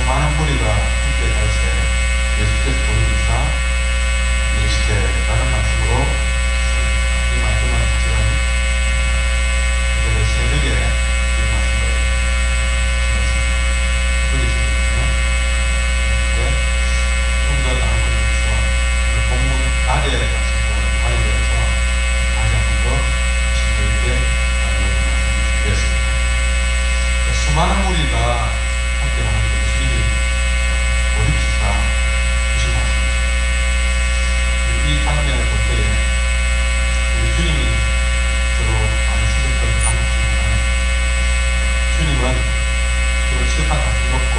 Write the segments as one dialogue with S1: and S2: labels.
S1: 수많은 무리가 함께 갈 때 예수께서 보이사 이시켜라는 말씀으로 이 말씀은 사실은 이제 새벽에 이 말씀을 주셨습니다. 여기시거든요. 좀 더 나누기 위해서 본문 가게에 가서 가게 되어서 다시 한 번 더 친구에게 나누는 말씀을 준비했습니다. 수많은 무리가 함께 하는 예수님이 돌이키사 주신 말씀입니다. 이 장면을 볼 때에 우리 주님이 주로 많이 쓰셨던 방법 중 하나는 주님은 주로 칠판 같은 놓고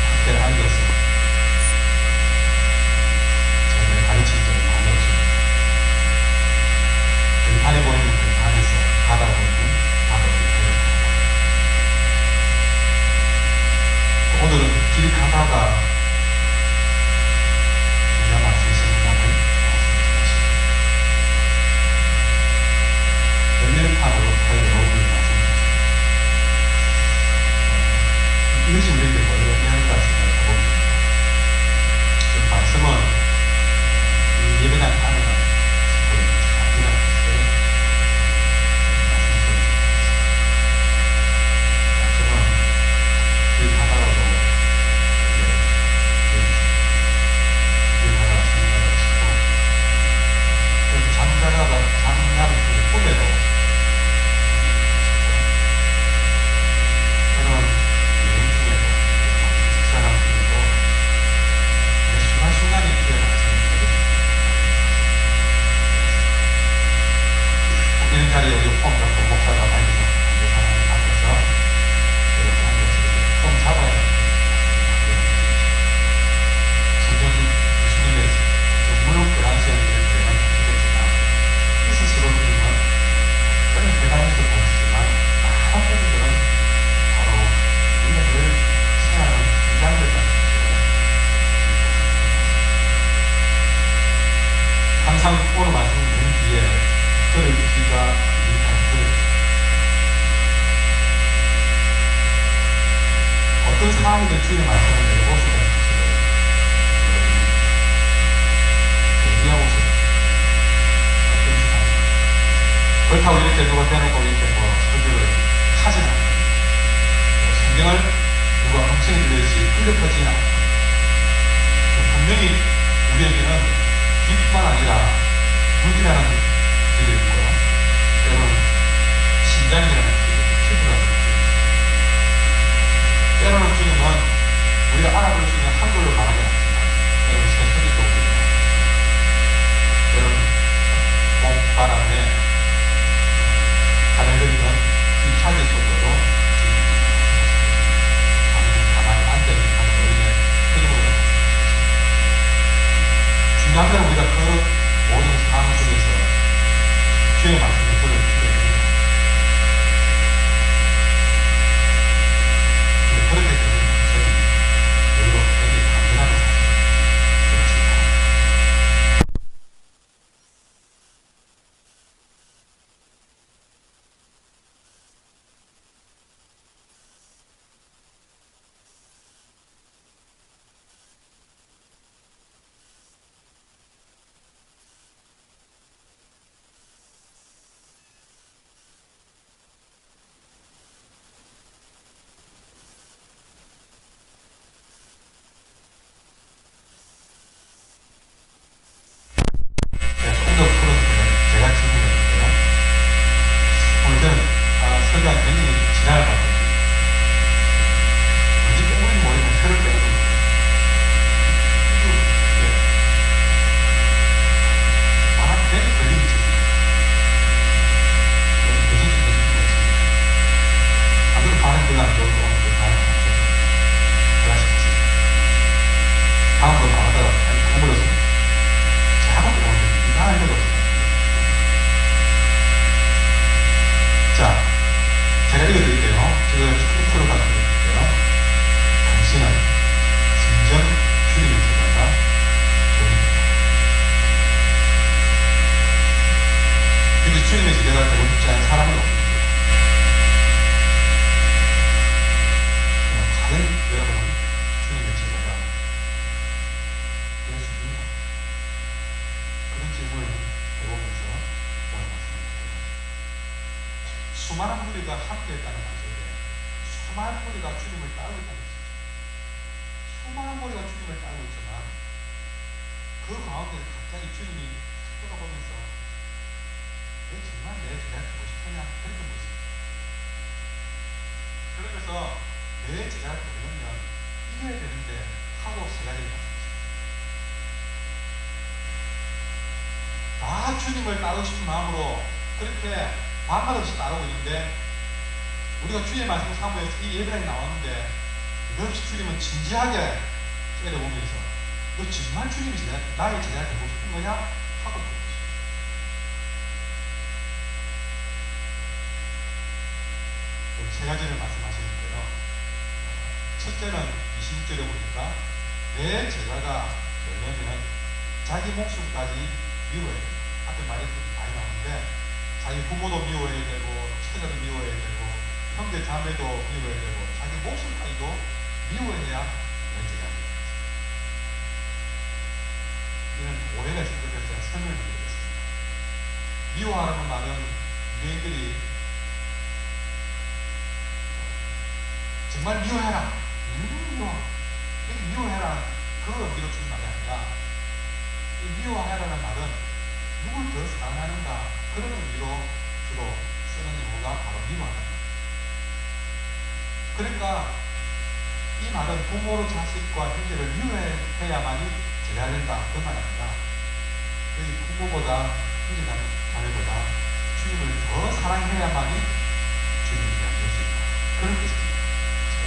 S1: 함께 앉아서 저희를 가르친 적이 많이 없습니다. 들판에 보이는 들판에서 바다 보이는 바다를 데려갑니다. 오늘은 길 가다가 유명한 세상만을 말씀드렸습니다. 연면판으로 달려오길 말씀드렸습니다. 이것이 우리에게 뭘 의미할까 생각해봅니다. 이 말씀은 이 예배당 안에 사기라는 것을 말씀드렸습니다. 말씀은 길 가다가도 장난 중에 꿈에도 때론 여행 중에도 식사하는 중에도 순간순간이 일어나서는 이런 자리에 우리 폼 잡고 목사가 많이 앉아서 이렇게 앉아서 폼 잡아야 성경 예수님의 무릎 그란시한 스스로 주님은 때는 대단해서 보시지만 많은 분들은 바로 인생을 생활하는 긴장을 받는 것이에요. 항상 오늘 말씀 낸 뒤에 들을 귀가 있는 어떤 상황이든 주의 말씀을 내려오시다는 것을 얘기하고 있습니다. 그렇다고 이렇게 누가 대놓고 이렇게 설교를 하진 않아요. 성경을 누가 음성이 들리듯이 흘려 퍼지진 않아요. 분명히 우리에게는 빛만 아니라 눈이라는 길이 있고요. 때로는 심장이라는 길이 있고, 피부라는 길이 있고, 때로는 주님은 우리가 알아볼 수 있는 한글로 말하지 않지만, 때로는 세속적으로, 때로는 봄바람에 하늘그리는 힘차게 속도로 가만히 앉아있는 어린의 흐름으로 중요한 건 우리가 그 모든 상황 속에서 주의 말씀을 들을 필요가 있습니다. 그렇게 되는 것은 오히려 되게 당연한 사실입니다. 함께 했다는 말 속에 수많은 무리가 주님을 따르고 있다는 것이죠. 수많은 무리가 주님을 따르고 있지만 그 가운데서 갑자기 주님이 쳐다보면서 너 정말 내 제자를 되고 싶으냐? 그렇게 묻습니다. 그러면서 내 제자를 되려면 이겨야 되는데 하고 세 가지를 말씀하십니다. 다 주님을 따르고 싶은 마음으로 그렇게 반말 없이 따르고 있는데 우리가 주님의 말씀 사무에서 이 예배당에 나왔는데 역시 주님은 진지하게 째려보면서 너 정말 주님이 나의 제자가 되고 싶은 거냐? 하고 있는 것입니다. 세 가지를 말씀하시는데요. 첫째는 26절에 보니까 내 제자가 되려면 자기 목숨까지 미워야 됩니다. 앞에 말했던 많이 나오는데 자기 부모도 미워해야 되고 처자도 미워해야 되고 형제 자매도 미워해야 되고 자기 목숨까지도 미워해야 내 제자가 됩니다. 이런 오해가 있을 것 같아서 제가 설명을 드리겠습니다. 미워하라는 말은 유대인들이 정말 미워해라. 이렇게 미워해라. 그걸 의미로 주는 말이 아니라 이 미워해라는 말은 누굴 더 사랑하는가 그런 의미로 주로 쓰는 용어가 바로 미워하다. 그러니까 이 말은 부모로 자식과 형제를 미워해야만이 제자가 된다 그 말 아니라 여기 부모보다 형제 자매보다 주님을 더 사랑해야만이 주님이 될 수 있다. 그런 뜻입니다.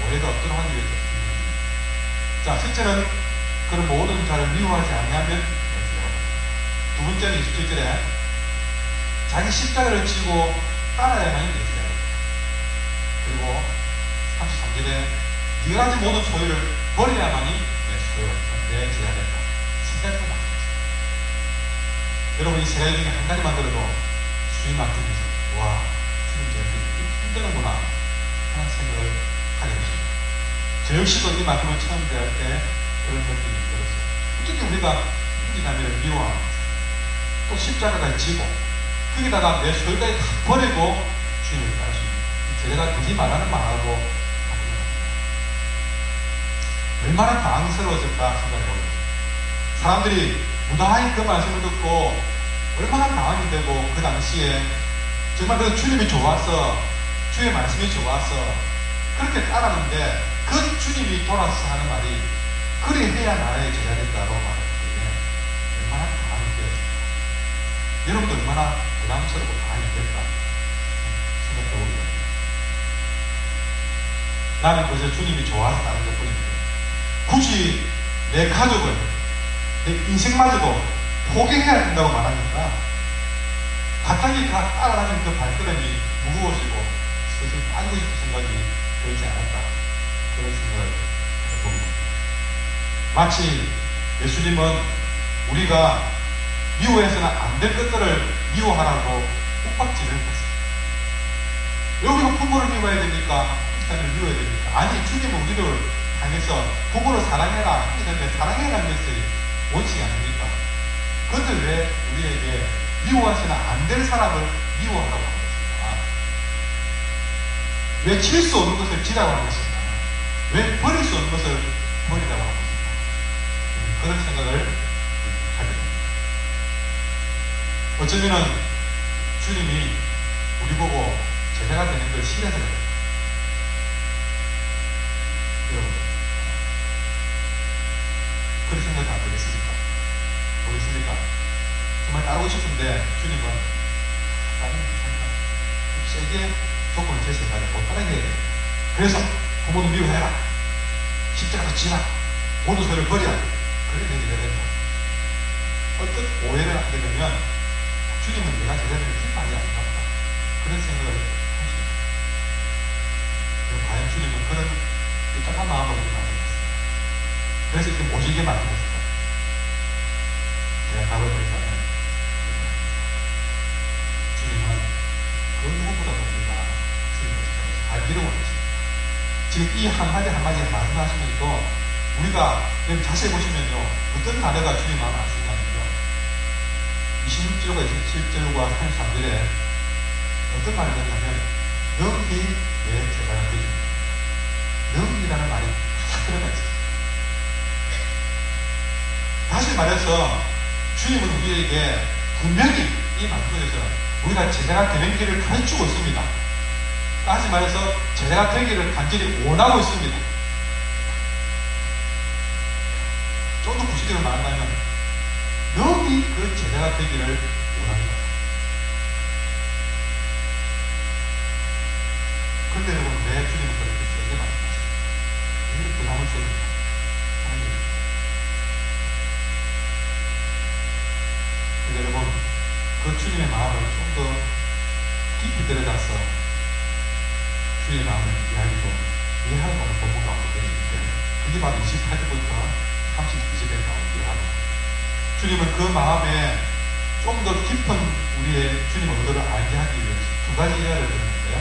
S1: 오해가 없도록 하기 위해서. 자, 첫째는 그런 모든 자를 미워하지 아니하면 두 번째는 27절에 자기 십자가를 지고 따라야만이 내 제자가 된다. 그리고 33절에 네가 가진 모든 소유를 버려야만이 내 제자가 된다. 세 가지가 나옵니다. 여러분 이 세 가지 중에 한 가지만 들어도 주님 맡기면서 와 주님 제가 이렇게 힘드는구나 하는 생각을 하게 됩니다. 저 역시도 이 말씀을 처음 대할 때 그런 느낌이 들었어요. 어떻게 우리가 형제자매를 미워하면서 또 십자가까지 지고 거기다가 내 소유까지 다 버리고 주님을 따를 수 있는 제자가 되지 말라는 말하고 얼마나 당황스러웠을까 생각해보면 사람들이 무당하게 그 말씀을 듣고 얼마나 당황이 되고 그 당시에 정말 그 주님이 좋아서 주의 말씀이 좋아서 그렇게 따랐는데 그 주님이 돌아서 하는 말이 그래 해야 나의 제자 된다고 말했기 때문에 얼마나 당황이 되었을까. 여러분도 얼마나 부담스럽고 당황이 될까 생각해보게 됩니다. 나는 그저 주님이 좋아서 따른 것 뿐인데 굳이 내 가족을 내 인생마저도 포기해야 된다고 말하니까 갑자기 따라다니는 그 발걸음이 무거워지고 슬슬 빠지고 싶은 생각이 들지 않았다. 그런 생각을 해봅니다. 마치 예수님은 우리가 미워해서는 안 될 것들을 미워하라고 윽박지를 했습니다. 여기서 부모를 미워해야 됩니까? 형제를 미워해야 됩니까? 아니, 주님은 우리를 향해서 부모를 사랑해라, 형제를 사랑해라는 것이 원칙이 아닙니까? 그런데 왜 우리에게 미워하시는 안 될 사람을 미워하라고 하는 것입니까? 왜 칠 수 없는 것을 지라고 하는 것입니까? 왜 버릴 수 없는 것을 버리라고 하는 것입니까? 그런 생각을 하게 됩니다. 어쩌면은 주님이 우리 보고 제자가 되는 걸 싫어서 그래요. 여러분, 그런 생각 안 들겠습니까? 모르겠습니까? 정말 따르고 싶은데 주님은 다른 세게 조건을 제시해가지고 못 따르게 해야 돼요. 그래서 부모도 미워해라, 십자가도 지라, 모든 소리를 버려야 돼. 그렇게 되게 된다. 어떤 오해를 하게 되면 주님은 내가 제자를 기뻐하지 않는다. 그런 생각을 하십니다. 과연 주님은 그런 복잡한 마음으로 만들었습니다. 그래서 이렇게 모시게 만들었습니다. 제가 답을 드리자면 주님은 그 누구보다도 우리가 주님을 알기를 원하십니다. 지금 이 한마디 한마디 말씀하시면서도 우리가 여기 자세히 보시면요, 어떤 단어가 주님 마음을 알 수 있냐면요, 26절과 27절과 33절에 어떤 말을 했냐면 너희 내 제자가 되기. 너희라는 말이 다 들어가 있어요. 다시 말해서 주님은 우리에게 분명히 이 말씀에서 우리가 제자가 되는 길을 가르치고 있습니다. 다시 말해서 제자가 되기를 간절히 원하고 있습니다. 좀 더 구체적으로 말하면 너희 그 제자가 되기를 원합니다. 그런데 여러분 왜 주님은 그렇게 세게 말씀하십니까? 우리는 부담을 줍니다. 여러분, 그 주님의 마음을 좀 더 깊이 들여다서 주님의 마음을 이야기도 이해하는 오늘 본문 가운데 되기 때문에 그게 바로 28절부터 32절에 나오는 이야기입니다. 주님은 그 마음에 좀 더 깊은 우리의 주님의 의도를 알게 하기 위해서 두 가지 예화를 드렸는데요.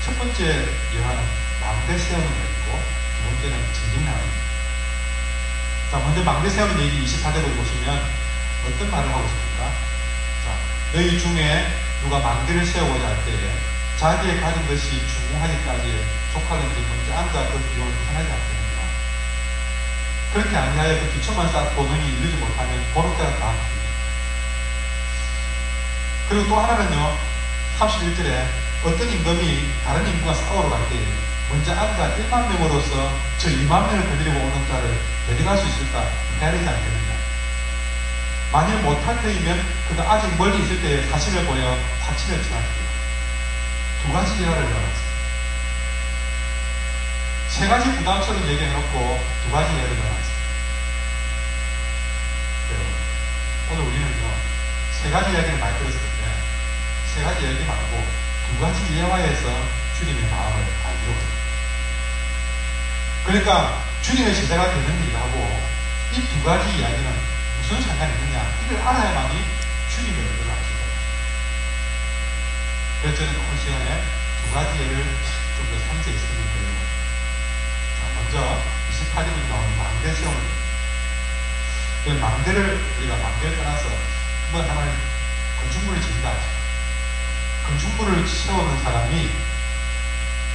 S1: 첫 번째 예화는 망대 세우는 얘기고 두 번째는 징징나는. 자, 먼저 망대 세우는 얘기 24절을 보시면 어떤 말을 하고 있습니까? 자, 너희 중에 누가 망대를 세우고자 할 때에 자기의 가진 것이 중공하기까지 족하는지 먼저 앉아 그 비용을 편하지 않겠느냐. 그렇게 아니하여 그 기초만 쌓고 너희 이루지 못하면 보는 때가 다 합니다. 그리고 또 하나는요, 31절에 어떤 임금이 다른 임금과 싸우러 갈 때에 먼저 앉아 1만 명으로서 저 2만 명을 거느리고 오는 자를 데려갈 수 있을까 해야 되지 않겠느냐. 만일 못할 때이면 그가 아직 멀리 있을 때에 사실을 보여 화친을 청합니다. 두 가지 예화를 넣어놨습니다. 세 가지 부담스러운 얘기를 해놓고 두 가지 예화를 넣어놨습니다. 오늘 우리는요, 세 가지 이야기를 많이 들었을 텐데 세 가지 이야기 말고 두 가지 예화에서 주님의 마음을 알기로 합니다. 그러니까 주님의 제자가 되는 일하고 이 두 가지 이야기는 무슨 상관이 있느냐, 이걸 알아야만이 주님의 의도를 알 수 있습니다. 그래서 저는 오늘 시간에 두 가지 예를 좀 더 상세히 설명드리려고 합니다. 자, 먼저 28절부터 나오는 망대 세우는 그 망대를 우리가 망대를 떠나서 한번 하나님 건축물을 지은다 하죠. 건축물을 세우는 사람이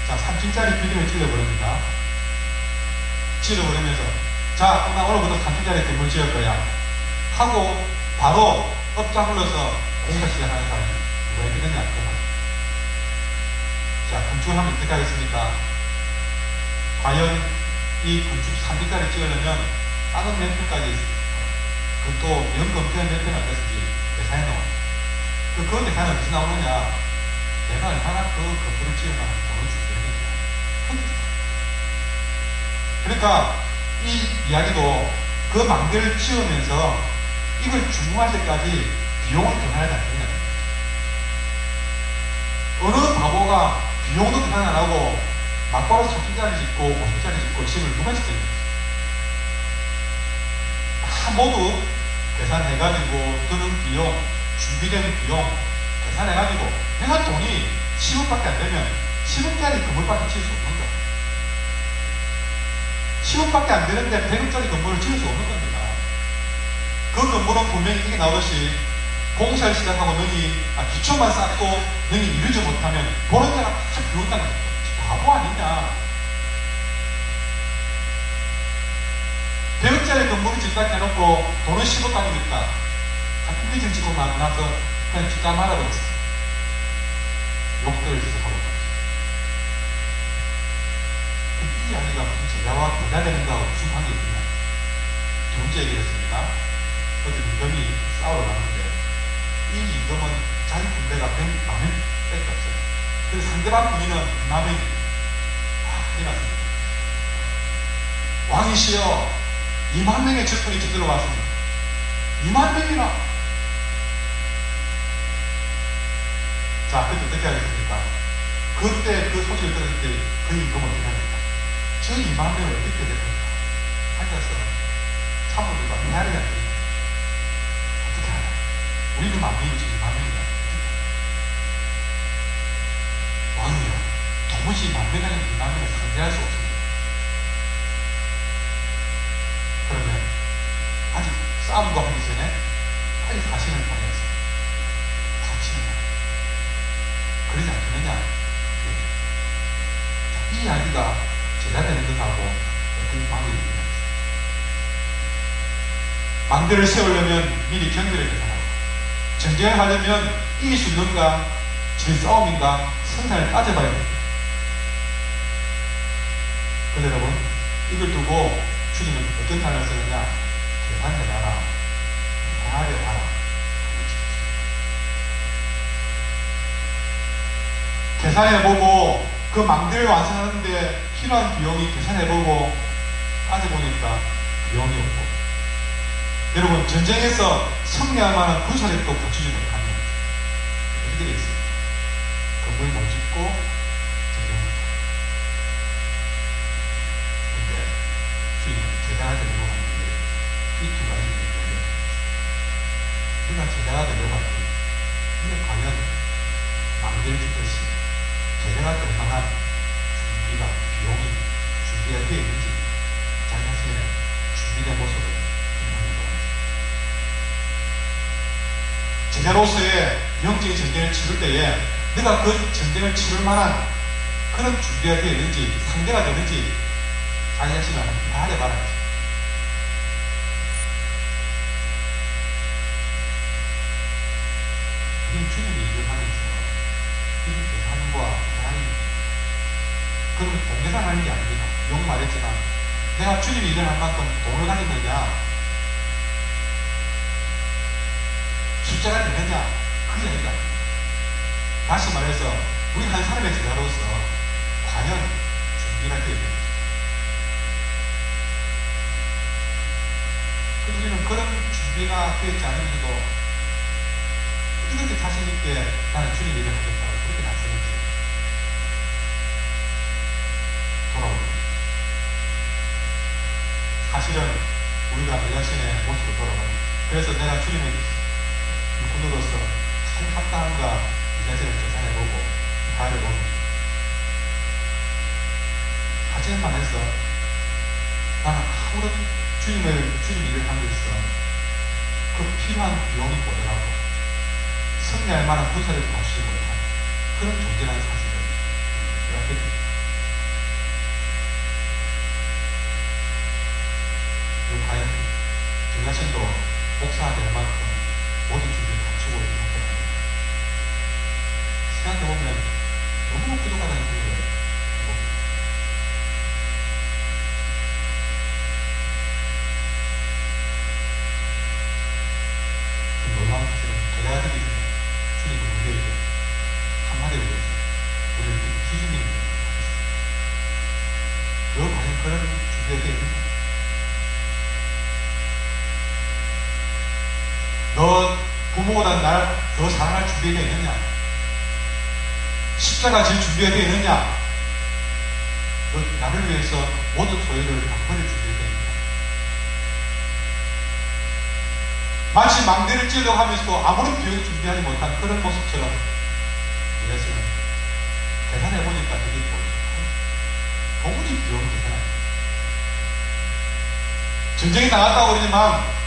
S1: 자 3층짜리 빌딩을 지어버립니다. 지어버리면서 자, 나 오늘부터 3층짜리 건물 지을 거야 하고 바로 업자 불러서 공사 시작하는 사람이 누가 있겠느냐. 자, 건축을 하면 어떻게 하겠습니까? 과연 이 건축 3층짜리 지으려면 땅은 몇 평까지 있습니까? 그것도 연금태는 몇 평을 뺐을지 계산해 놓아. 그 계산은 어디서 나오느냐? 내가 얼마나 그 건물을 지으면 돈을 줄 수 있느냐. 그러니까 이 이야기도 그 망대를 지으면서 이걸 중공할 때까지 비용을 계산하지 않느냐. 어느 바보가 비용도 계산 안 하고 막바로 3층짜리 짓고 5층짜리 짓고 집을 누가 짓겠냐. 다 모두 계산해가지고 드는 비용, 준비된 비용 계산해가지고 내가 돈이 10억밖에 안 되면 10억짜리 건물밖에 지을 수 없는 거야. 10억밖에 안 되는데 100억짜리 건물을 지을 수 없는 겁니다. 그 건물은 분명히 이게 나오듯이 공사를 시작하고 너희 기초만 쌓고 너희 이루지 못하면 보는 자가 다 비운다는 거야. 바보 아니냐. 100억짜리 건물을 짓다 해놓고 돈은 10억 가지고 있다. 한 빌딩 짓고 나서 그냥 짓다 말아버렸어. 욕들을 지속하고 있다. 이 이야기가 무슨 제자와 대자되는 거하고 무슨 관계가 있느냐. 두 번째 얘기했습니다. 어떤 임금이 싸우러 가는데 이 임금은 자기 군대가 100만 명밖에 없어요. 그래서 상대방 군인은 1만 명입니다. 이 말씀입니다. 왕이시여 2만 명의 적군이 저들로 왔습니다. 2만 명이나. 자, 그때 어떻게 하겠습니까? 그때 그 소식을 들었을 때 그 임금은 어떻게 합니까? 저 2만 명을 어떻게 대접합니까? 앉아서 참모들과 헤아리지 않습니까? 어떻게 하냐? 우리는 1만 명이고 지금 2만 명이다. 왕이요, 도무지 1만 명 아니면 2만 명을 상대할 수 없습니다. 그러면 아직 싸움도 하기 전에 빨리 사신을 보내서 다치는 거예요. 그러지 않겠느냐? 이 이야기가 제자 되는 것하고 어떤 관계가 있냐. 망대를 세우려면 미리 경비를 계산하고, 전쟁을 하려면 이길 수 있는가, 질싸움인가, 성산을 따져봐야 됩니다. 그런데 여러분, 이걸 두고 주님은 어떤 단어를 쓰느냐? 계산해봐라, 헤아려봐라. 계산해보고 그 망대를 완성하는데 필요한 비용이 계산해보고 따져보니까 비용이 없고, 여러분, 전쟁에서 승리할 만한 군사력도 갖추지 못하면 어떻게 되겠습니까? 건물 못 짓고 전쟁합니다. 그런데 주님은 제자가 되려고 하는 게 이 두 가지 문제예요. 우리가 제자가 되려고 할 때 이게 과연 망대를 짓듯이 제자가 될 만한 준비가, 비용이 준비가 되어 있는지 자기 자신의 준비된 모습을 보는 거예요. 제자로서의 영적인 전쟁을 치를 때에 내가 그 전쟁을 치를 만한 그런 준비가 되어 있는지, 상대가 되는지 자기 자신을 헤아려봐라. 우리 주님이 일을 하면서 이 계산과 계산이, 그러면 돈 계산하는 게 아닙니다. 용 말했지만 내가 주님이 일을 한 만큼 돈을 가졌느냐, 숫자가 되느냐, 그 이야기가 아닙니다. 다시 말해서 우리 한 사람의 제자로서 과연 준비가 되어 있는지. 우리는 그런 준비가 되어 있지 않으면서도 이렇게 자신있게 나는 주님 일을 하겠다고 그렇게 나서는지 돌아옵니다. 사실은 우리가 내 자신의 모습을 돌아보니, 그래서 내가 주님의 군으로서 참 합당한가 이 자신을 계산해보고 가려보니, 하지만 해서 나는 아무런 주님 일을 하면서 그 필요한 비용이 보더라도 승리할 만한 군사를 갖추지 못한 그런 존재라는 사실을 우리가 느낍니다. 그리고 과연 저 자신도 목사가 될 만큼 모든 준비를 갖추고 있는 상태가 생각해보면 너무나 부족하다는 생각을 해봅니다. 놀라운 사실은 제자가 되기 전에 주님은 우리에게 한마디를 해서 우리를 기준이 있는 너 과연 그런 준비가 되어 있는가? 너 부모보다 날 더 사랑할 준비가 되어 있느냐? 십자가 질 준비가 되어 있느냐? 너 나를 위해서 모든 소유를 다 버릴 준비가 되어 있느냐? 마치 망대를 찌려고 하면서도 아무런 비용을 준비하지 못한 그런 모습처럼 이 자신은 계산해보니까 되게 도무지 비용을 계산합니다. 전쟁에 나갔다고 그러지만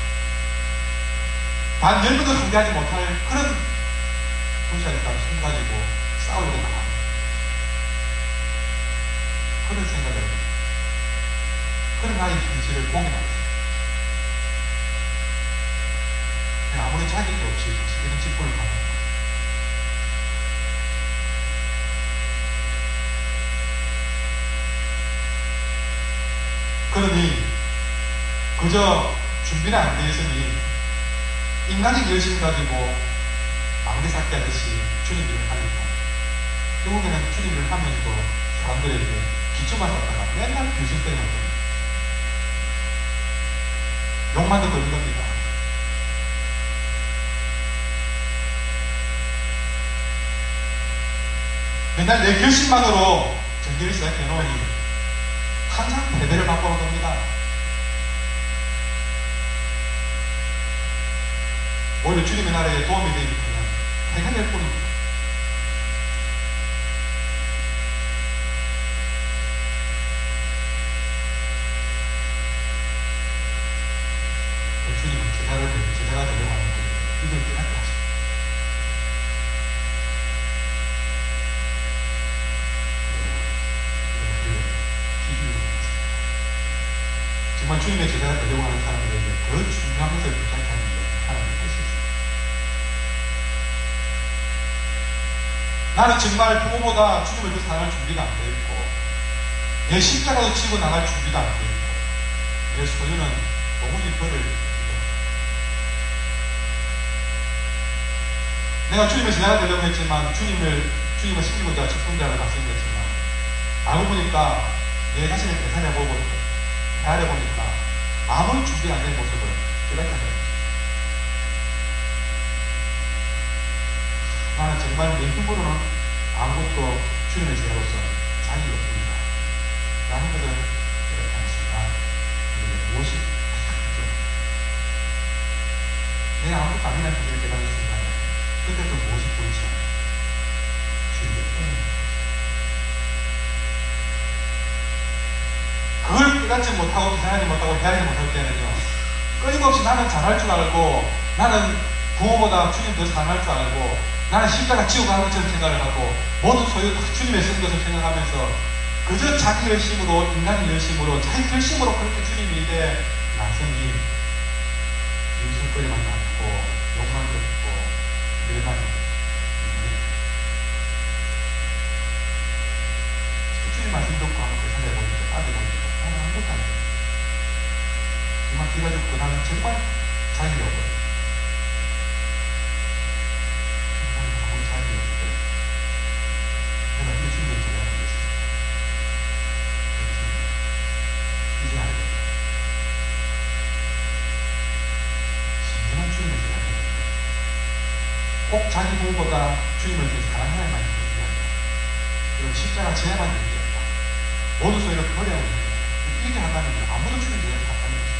S1: 단 10명도 상대하지 못할 그런 군사력까지 손 가지고 싸우려고 나갑니다. 그런 생각을, 그런 나의 현실을 보게 됩니다. 아무런 자격이 없이 이런 직분을 받는 것. 그러니 그저 준비는 안 되어 있으니 인간의 열심 가지고 망대 쌓기 하듯이 주님 일을 하니까 결국에는 주님 일을 하면서도 사람들에게 기초만 쌓다가 맨날 비웃음거리는 거예요. 욕만 듣고 있는 겁니다. 맨날 내 결심만으로 전쟁을 시작해 놓으니 항상 패배를 맛보는 겁니다. 오히려 주님의 나라에 도움이 되기는 해가 될 뿐입니다. 주님은 제자가 되려고 하는 이걸 깨닫게 하십니다. 정말 주님의 제자가 되려고 하는 사람들에게 더 중요한 것을 부탁하는 게 하나님의 뜻이죠. 나는 정말 부모보다 주님을 더 사랑할 준비가 안 돼 있고, 내 십자가도 지고 나갈 준비가 안 돼 있고, 내 소유는 도무지 버릴 준비가 없고, 내가 주님의 제자가 되려고 했지만 주님을 섬기고자 직분자를 말씀드렸지만 알고 보니까 내 자신을 계산해보고 헤아려보니까 아무런 준비가 안 된 모습을 깨닫게 하는 거죠. 나는 정말 내 힘으로는 아무것도 주님의 제자로서 자격이 없습니다 라는 것을 깨닫게 하는 순간 우리가 무엇이 탁하죠. 내가 아무것도 아니라는 것을 깨닫는 순간에 그때도 무엇이 보이지 않아요. 주님의 은혜입니다. 그걸 깨닫지 못하고 계산하지 못하고 헤아리지 못할 때는요, 끊임없이 나는 잘할 줄 알고, 나는 부모보다 주님 더 사랑할 줄 알고, 나는 십자가 지고 가는 것처럼 생각을 하고, 모든 소유 다 주님의 쓴 것을 생각하면서 그저 자기 열심으로, 인간의 열심으로, 자기 결심으로 그렇게 주님이 이제 나성이 유술거리만 남고 욕만 듣고 늘만 주님 말씀 듣고 한번 계산해보니까 따져보니까 나는 아무것도 안 돼. 정말 기가 죽고 나는 정말 자격이 없거든. 정말 아무 자격이 없거든. 내가 이 주님의 제자가 되겠어. 이제 알겠다. 진정한 주님의 제자가 되겠다. 꼭 자기 부모보다 주님을 더 사랑해야만 되는 게 아니라, 그리고 십자가 지야만 되는 게 아니라 모든 소리를 버려야 하는 거예요. 이렇게 한다면 아무도 주님의 제자를 갖다는 거죠.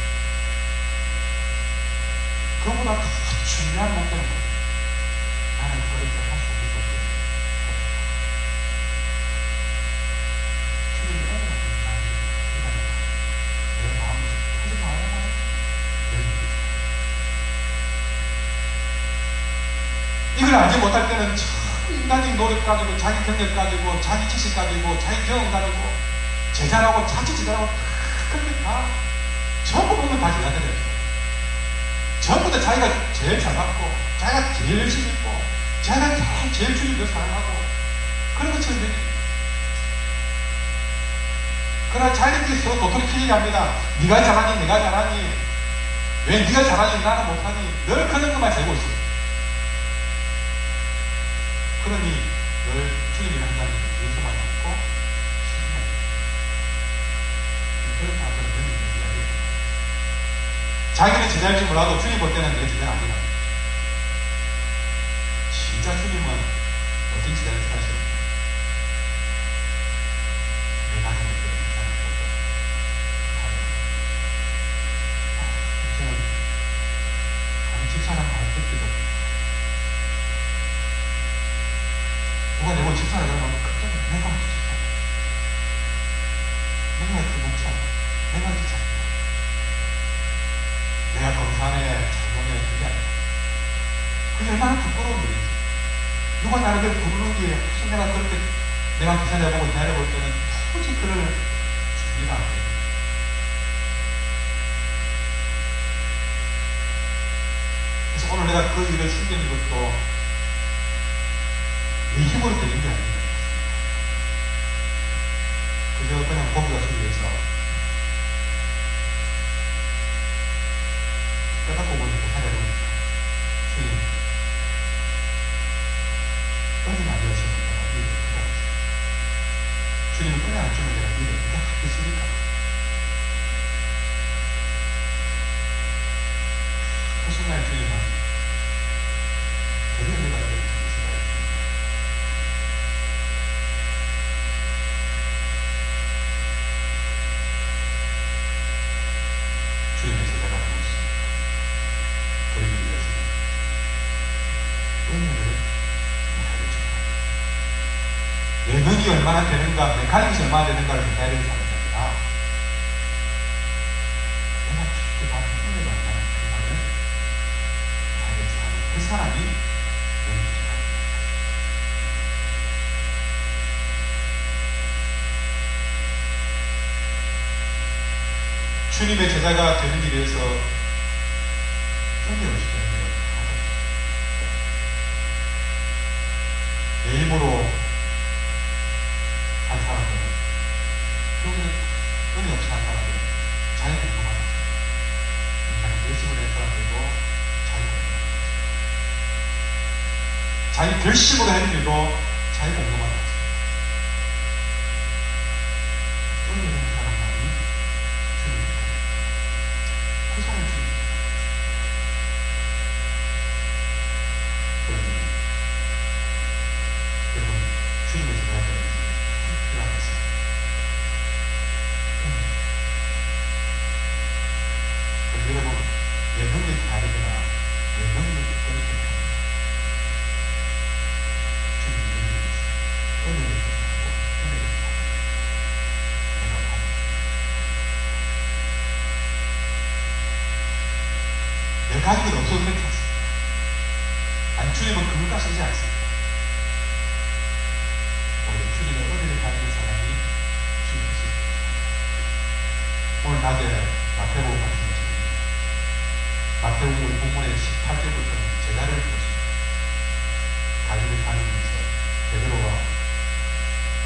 S1: 그보다 더 중요한 목표는 뭐예요? 나는 그렇게 할 수 없는 것을 주님의 은혜가 나는 내 마음을 하지 말아야 이런 얘기죠. 이걸 알지 못할 때는 참 인간적인 노력 가지고, 자기 경력 가지고, 자기 지식 가지고, 자기 경험 가지고 제자라고, 자칫 제자라고 그렇게 다 전부 보면 다 제자들이에요. 전부 다 자기가 제일 잘 받고, 자기가 제일 열심히 했고, 자기가 제일 주님을 사랑하고, 그런 것처럼 되죠. 그러나 자기들끼리 서로 도토리 키리게 합니다. 네가 잘하니, 내가 잘하니, 왜 네가 잘하니 나는 못하니, 늘 그런 것만 재고 있어요. 그러니 늘 주님이 한다는 예수만 믿고 신뢰해요. 그런 사람들은 늘 있는 제자들이에요. 자기는 제자일 줄 몰라도 주님 볼 때는 내 제자가 아니라, 진짜 주님은 어떤 제자를 사실은 내 가정을 때문에 세상을 보고 요새는 아니 집사람 말 듣기도 누가 내고 집사라 그러면 갑자기 내가 어떻게 집사야, 내가 그 목사야, 내가 집사야, 내가 검사네 잘못해, 그게 아니야. 그게 얼마나 부끄러운 일인지. 누가 나를 그렇게 부르는지 혹시 내가 그렇게 내가 계산해보고 기다려볼 때는 도저히 그럴 준비가 안 돼. 그래서 오늘 내가 그 일을 숨기는 것도 내 힘으로 되는 게 아닙니다. 그저 그냥 고기가 속에서 깨닫고 보니까 살아보니까 주님 은혜가 아니었으면 내가 일을 어떻게 하겠습니까? 주님은 은혜 안 주면 내가 일을 어떻게 하겠습니까? 그 순간 주님은 드디어 내가 이렇게 생각을 했습니다. 주님의 제자가 되었습니다. 그러기 위해서는 은혜를 내 능력이 얼마나 되는가, 내 가능성이 얼마나 되는가를 헤아리는 사람이 아니라, 내가 주께 받은 은혜가 얼마나 큰가를 헤아리는 사람, 그 사람이 은혜입니다. 주님의 제자가 되는 길에 위해서 은혜를 주셔야 돼요. 내 힘으로 한 사람들은, 그러면 은혜 없이 한 사람들은 자기 공동만 하죠. 인간이 열심을 낸 사람들도 자기 공동만 하죠. 자기 결심으로 하는 일도 자기 공동만 하죠. 은혜 있는 사람만이 주님입니다. 그 사람이 주님입니다. 여러분, 주님의 제자가 되어야지 필요한 것은 여러분, 내 능력이 다르거나 내 능력이 끊이지 않습니다. 주님의 능력이 있어요. 은혜를 주시고 은혜를 주시고 내 가족은 없어도 그렇게 했습니다. 아니, 주님은 그물가 쓰지 않습니다. 오히려 주님의 은혜를 가진 사람이 주님이십니다. 오늘 낮에 마태복음 말씀을 드립니다. 마태복음 본문의 18절부터는 제자를 부르십니다. 갈릴리 다니면서 베드로와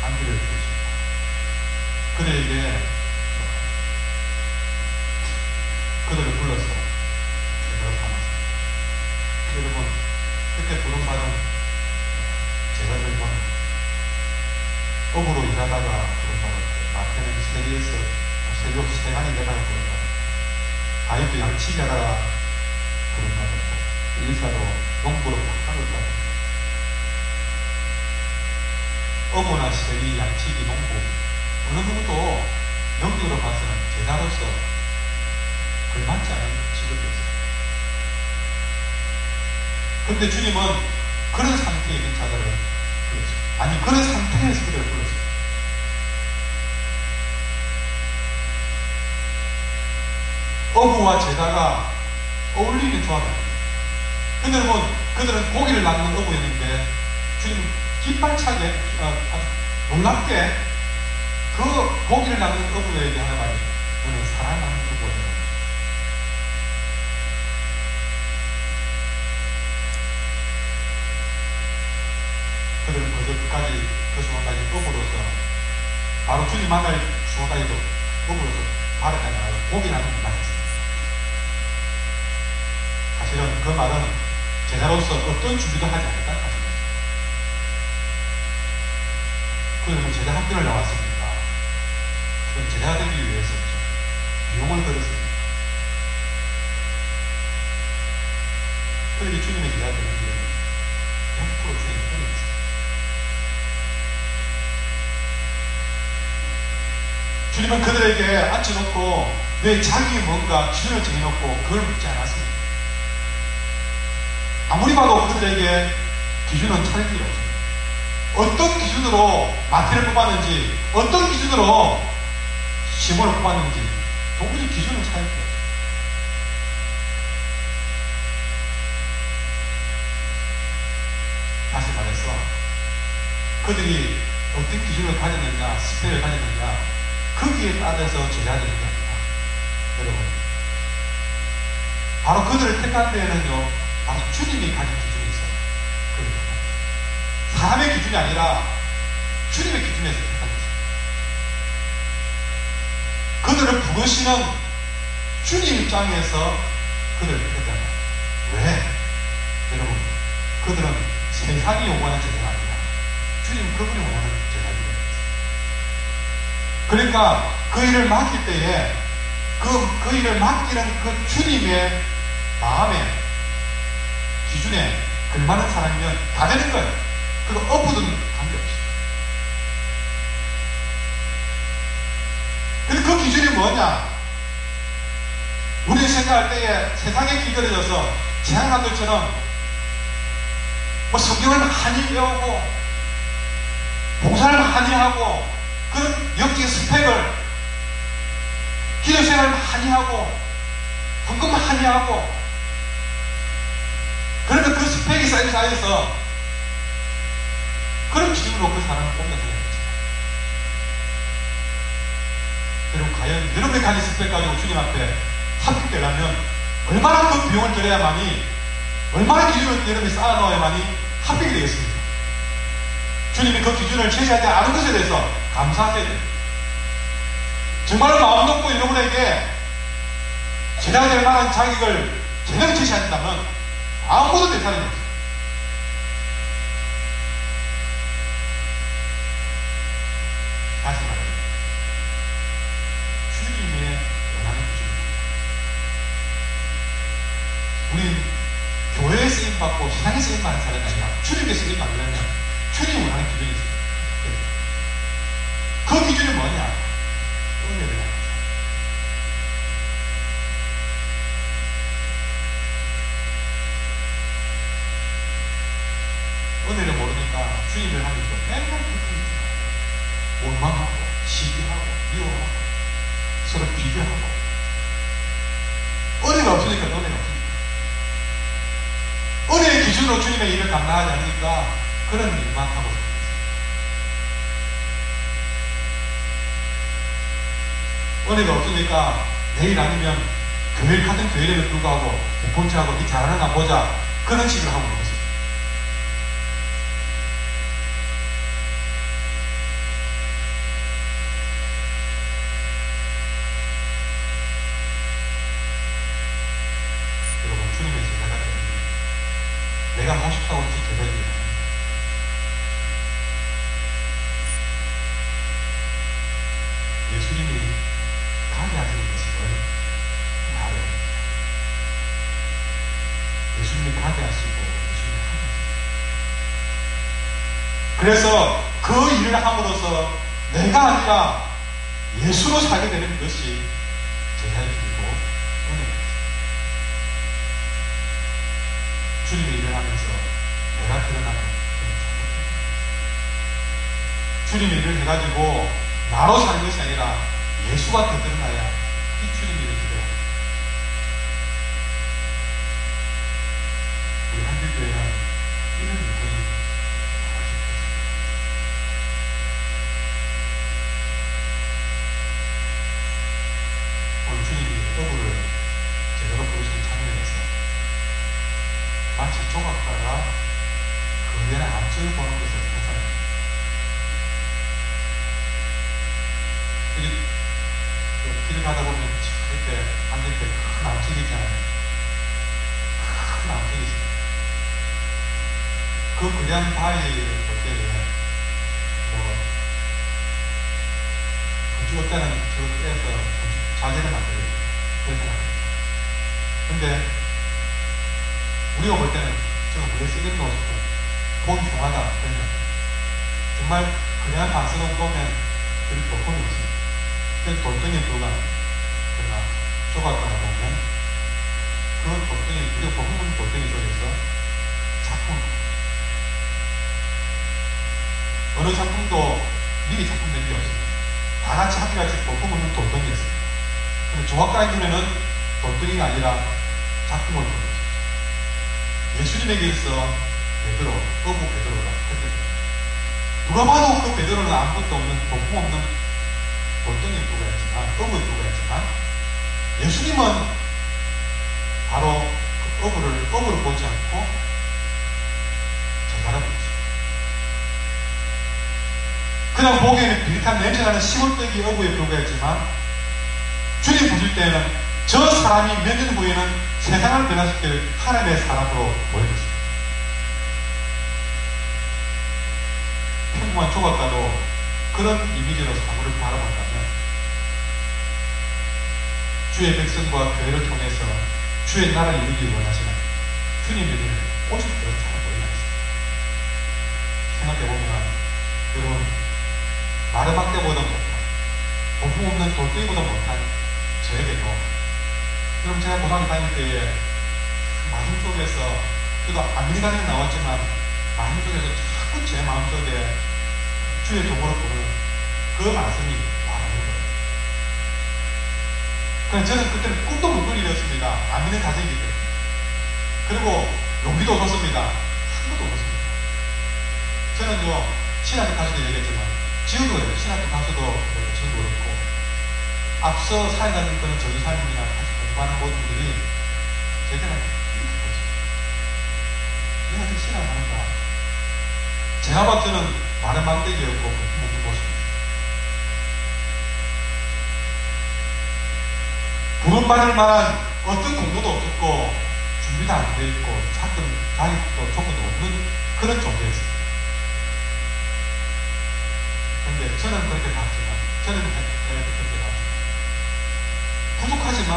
S1: 안드레를 부르십니다. 그들에게 그들을 불러서 제자로 삼았습니다. 여러분, 그때 부름받은 제자들 보면 업으로 일하다가 부름받았고, 마태는 세리에서 새벽 세간이 일하다가 부름받았고, 다윗도 양치기 하다가 부름받았고, 엘리사도 농부로 바꿔줬다고. 어부나 세리, 양치기, 농부 어느 누구도 영적으로 봐서는 제자로서 걸맞지 않은 직업이었어요. 그런데 주님은 그런 상태에 있는 자들을 불렀어요. 아니, 그런 상태에서 그들을 불렀어요. 어부와 제자가 어울리는 조합이 아닙니다. 근데 여러분, 그들은 고기를 낚는 어부였는데 주님 깃발차게 놀랍게 그 고기를 낚는 어부에게 하는 말이, 너는 사랑하는 어부야. 그들은 그것까지, 그 순간까지 어부로서, 바로 주님 만날 순간까지도 어부로서 바르지 않아요. 고기라는 말만 했습니다. 사실은 그 말은 제자로서 어떤 준비도 하지 않았다는 말입니다. 그들은 제자 학교를 나왔습니까? 그건 제자가 되기 위해서 비용을 들었습니다. 그들이 주님의 제자가 되는 길은 100% 주님의 은혜가 있습니다. 주님은 그들에게 앉혀놓고 왜 자기 뭔가 기준을 정해놓고 그걸 묻지 않았습니다. 아무리 봐도 그들에게 기준은 찾을 필요 없습니다. 어떤 기준으로 마태를 뽑았는지, 어떤 기준으로 시몬을 뽑았는지 도무지 기준을 찾을 필요 없습니다. 다시 말해서 그들이 어떤 기준을 가졌느냐, 스펙을 가졌느냐, 거기에 따라서 제자가 되는 게 아니라, 여러분, 바로 그들을 택한 데에는요, 바로 주님이 가진 기준이 있어요. 사람의 기준이 아니라 주님의 기준에서 택한 것입니다. 그들을 부르시는 주님 입장에서 그들을 택했다는 거예요. 왜? 여러분, 그들은 세상이 요구하는 제자가 아니라 주님 그분이 원하는 제자들이 있어요. 그러니까 그 일을 맡길 때에 그 일을 맡기는 그 주님의 마음에, 기준에 걸맞는 사람이면 다 되는 거예요. 그거 어부든 관계없이. 근데 그 기준이 뭐냐? 우리 생각할 때에 세상에 길들여져서 제한사람들처럼 뭐 성경을 많이 배우고 봉사를 많이 하고 그런 영적인 스펙을, 기도생활을 많이 하고 헌금 많이 하고, 그러니까 그 스펙이 쌓여서 그런 기준으로 그 사람을 뽑는다 생각했죠. 여러분, 과연 여러분의 가진 스펙 가지고 주님 앞에 합격되려면 얼마나 그 비용을 들여야만이, 얼마나 기준을 여러분이 쌓아놓아야만이 합격이 되겠습니까? 주님이 그 기준을 제시하지 않은 것에 대해서 감사하셔야 됩니다. 정말로 마음 놓고 여러분에게 제자가 될 만한 자격을 제대로 제시한다면 아무도 될 사람이 없어요. 다시 말해요. 주님의 원하는 기준입니다. 우린 교회에 쓰임받고 세상에 쓰임받는 사람이 아니라 주님께 쓰임받으려면 주님이 원하는 기준이 있어요. 그 기준이 뭐냐? 은혜를 하는 거죠. 은혜를 모르니까 주님을 하면서 맨날 불평이 있어요. 원망하고 시기하고 미워하고 서로 비교하고. 은혜가 없으니까 은혜가 없으니까. 은혜의 기준으로 주님의 일을 감당하지 않으니까 그런 일만 하고 있습니다. 은혜가 없으니까 내일 아니면 교회를 같은 교회를 불구하고 본체하고 니 잘하는가 보자, 그런 식으로 하고 있는 것입니다. 여러분, 주님의 제자가 되는 게 내가 하고 싶다고 해서 제자가 되는 게 예수님이 가게 하시는 것을 알아요. 예수님이 가게 하시고 예수님이 하게 하시고. 그래서 그 일을 함으로써 내가 아니라 예수로 살게 되는 것이 제자의 길이고 은혜입니다. 주님의 일을 하면서 내가 드러나는 주님의 일을 해가지고 나로 사는 것이 아니라 예수가 더 드러나야 이 주님의 일을 드려야 합니다. 우리 한길교회는 이런 일들이 나올 수 있겠습니다. 오늘 주님이 어부를 제대로 부르시는 장면에서 마치 조각가가 거대한 암석을 보는 것을 상상합니다. 여기 길을 가다 보면 이렇게 앉을 때 큰 암석이 있잖아요. 큰 암석이 있습니다. 그 거대한 바위를 볼 때에 건축 업자는 저 떼서 자재를 만들어요. 그렇게 합니다. 근데 우리가 볼 때는 저거 왜 쓰겠노 싶어 보기 흉하다 그런 거. 정말 거대한 반석을 보면 그렇게 볼품이 없습니다. 그 돌덩이에 불과합니다. 그러나 조각가가 보면 그 돌덩이, 우리가 보면 돌덩이 속에서 작품을 어느 작품도 미리 작품된 게 없습니다. 다 같이 합의같이 볼품 없는 돌덩이였습니다. 근데 조각가의 눈에는 돌덩이가 아니라 작품을 보였습니다. 예수님에게서 베드로, 어부 베드로가 그때 누가 봐도 그 베드로는 아무것도 없는 볼품 없는 돌덩이에 불과했지만, 어부에 불과했지만 예수님은 바로 그 어부를 보지 않고 제자를 보셨어요. 그냥 보기에는 비릿한 냄새나는 시골빼기 어부에 불과했지만 주님 보실 때에는 저 사람이 몇 년 후에는 세상을 변화시킬 하나님의 사람으로 보여졌습니다. 평범한 조각가도 그런 이미지로 사물을 바라본다면 주의 백성과 교회를 통해서 주의 나라를 이루기 원하시는 주님의 눈에 오직 더 잘 보이나 있습니다. 생각해보면 여러분, 마르막대보다 못한, 볼품 없는 돌덩이보다 못한 저에게도, 여러분, 제가 고등학교 다닐 때에 마음속에서, 저도 안민가정에 나왔지만 마음속에서 자꾸 제 마음속에 주의 종으로 부르는 그 말씀이 와닿는 거예요. 그냥 저는 그때는 꿈도 못 꿀 일이었습니다. 안 믿는 자식이기 때문에. 그리고 용기도 없었습니다. 한 번도 없었습니다. 저는 신학교 가수도 얘기했지만 지금도 그래요. 신학교 가수도 저도 그렇고 앞서 사역하는 그런 전도사님이나 같이 공부하는 모든 분들이 제게는 이렇게 보죠. 내가 어떻게 신앙을 하는가? 제가 봤을 때는 말은 만들기였고 없는 모습입니다. 부름받을 만한 어떤 공부도 없었고 준비도 안 돼 있고 자격도 조건도 없는 그런 존재였습니다. 그런데 저는 그렇게 봤지만 그렇게 봤지만 부족하지만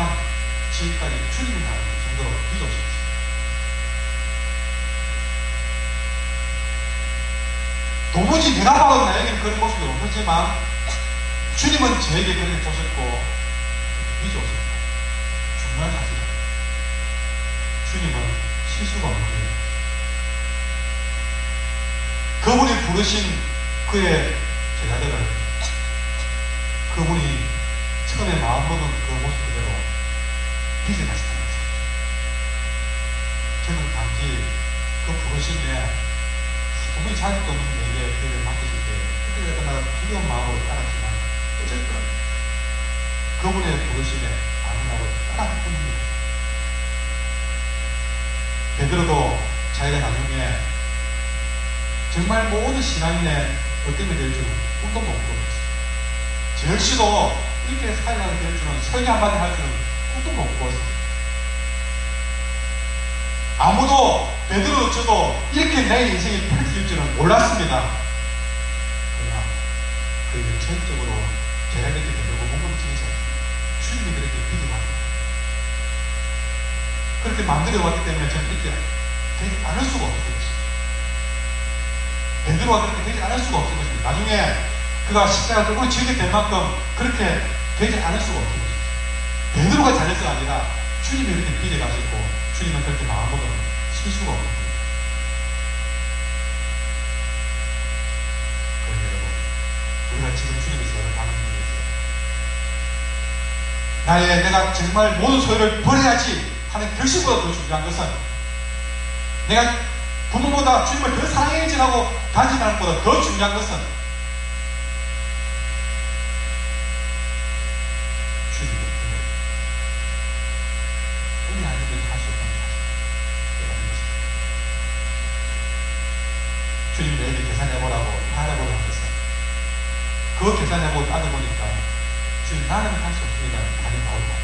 S1: 지금까지 주님이 나를 정도로 믿어주셨습니다. 도무지 내가 봐도 나에게는 그런 모습이 없었지만 주님은 저에게 그렇게 보셨고 믿어주셨습니다. 중요한 사실입니다. 주님은 실수가 없는 거예요. 그분이 부르신 그의 제자들을 그분이 처음에 마음먹은 그 모습 그대로 빚어가시다는 것입니다. 저는 단지 그 부르심에 그분이 자격도 없는 내게 그를 맡기실 때 그때 내가 두려운 마음으로 따랐지만 어쨌든 그분의 부르심에 아니라고 따랐던 겁니다. 베드로도 자기가 나중에 정말 모든 신앙인의 어떤 게 될 줄은 꿈도 못 꿨어요. 제일씨도 이렇게 사역하게 될 줄은 설교 한마디 할 줄은 꿈도 못 꿨어요. 아무도 베드로도 저도 이렇게 내 인생이 펼쳐질 줄은 몰랐습니다. 그러나 그 전적으로 제가 이렇게 되려고 몸을 찢으셨어요. 주님이 그렇게 빚어왔습니다. 그렇게 만들어왔기 때문에 저는 이렇게 되지 않을 수가 없었어요. 베드로가 그렇게 되지 않을 수가 없는 것입니다. 나중에 그가 십자가를 끌고 지게 될 만큼 그렇게 되지 않을 수가 없는 것입니다. 베드로가 잘해서가 아니라 주님이 이렇게 빚어가시고 주님은 그렇게 마음먹으면 실수가 없는 거예요. 그럼 여러분, 우리가 지금 주님의 저를 가는 일이죠. 내가 정말 모든 소유를 버려야지 하는 결심보다 더 중요한 것은 내가 부모보다 주님을 더 사랑해야지라고 단식하는 것보다 더 중요한 것은 주님의 은혜 아니면 할 수 없다는 것입니다. 주님 내게 계산해보라고 하라고 한 것은 그 계산해보고 따져보니까 주님 나는 할 수 없습니다는 답이 나오지 않았어요.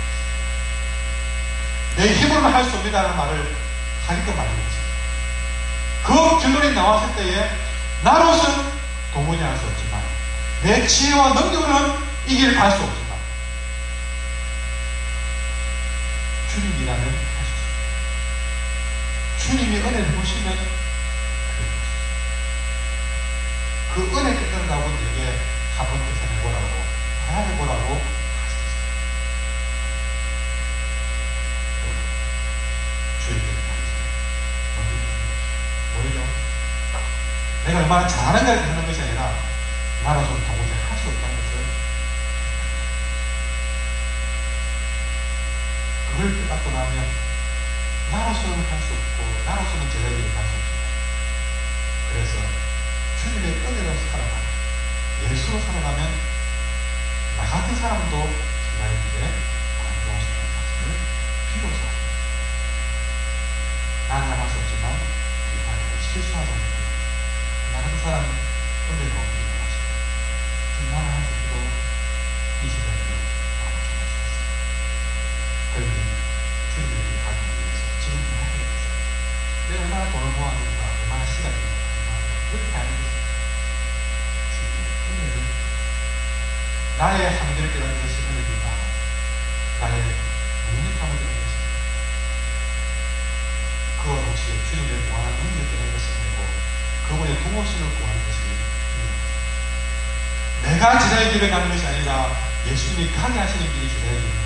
S1: 내 힘으로는 할 수 없습니다라는 말을 하게끔 만든 것입니다. 그 결론이 나왔을 때에 나로서는 도무지 할 수 없지만 내 지혜와 능력으로는 이 길을 갈 수 없지만 주님이라면 할 수 있습니다. 주님이 은혜를 보시면 그 은혜 깨달으라고 내게 한번 계산해보라고 알아내보라고 하셨습니다. 주님께 뭐죠? 내가 얼마나 잘하는가 이렇게 하는 것이 아니라 나로서는 도무지 할 수 없다는 것을 그걸 깨닫고 나면 나로서는 할 수 없고 나로서는 제자들이 할 수 없습니다. 그래서 주님의 은혜로 살아가면 예수로 살아가면 나 같은 사람도 제자의 길에 안 좋을 수 있는 사실을 비로소 나는 할 수 없지만 실수하지 않고 나 같은 사람 은혜가 없는 것입니다. 나는 할 수 있고 이 시간에 너무 좋아지겠습니다. 그러니 주님을 가기 위해서 지금 해야 되겠어요. 내가 얼마나 돈을 모았는가 얼마나 시간이 있는가 그렇게 하는 것입니다. 주님의 은혜를 나의 한계를 깨닫는 것이 은혜이다. 나의 묵묵함을 깨닫는 것입니다. 그와 동시에 주님의 무한한 능력을 깨닫는 것이 아니고 그분의 부모심을 구하는 것이 내가 제자의 길을 가는 것이 아니라 예수님이 가게 하시는 길이 제자의 길입니다.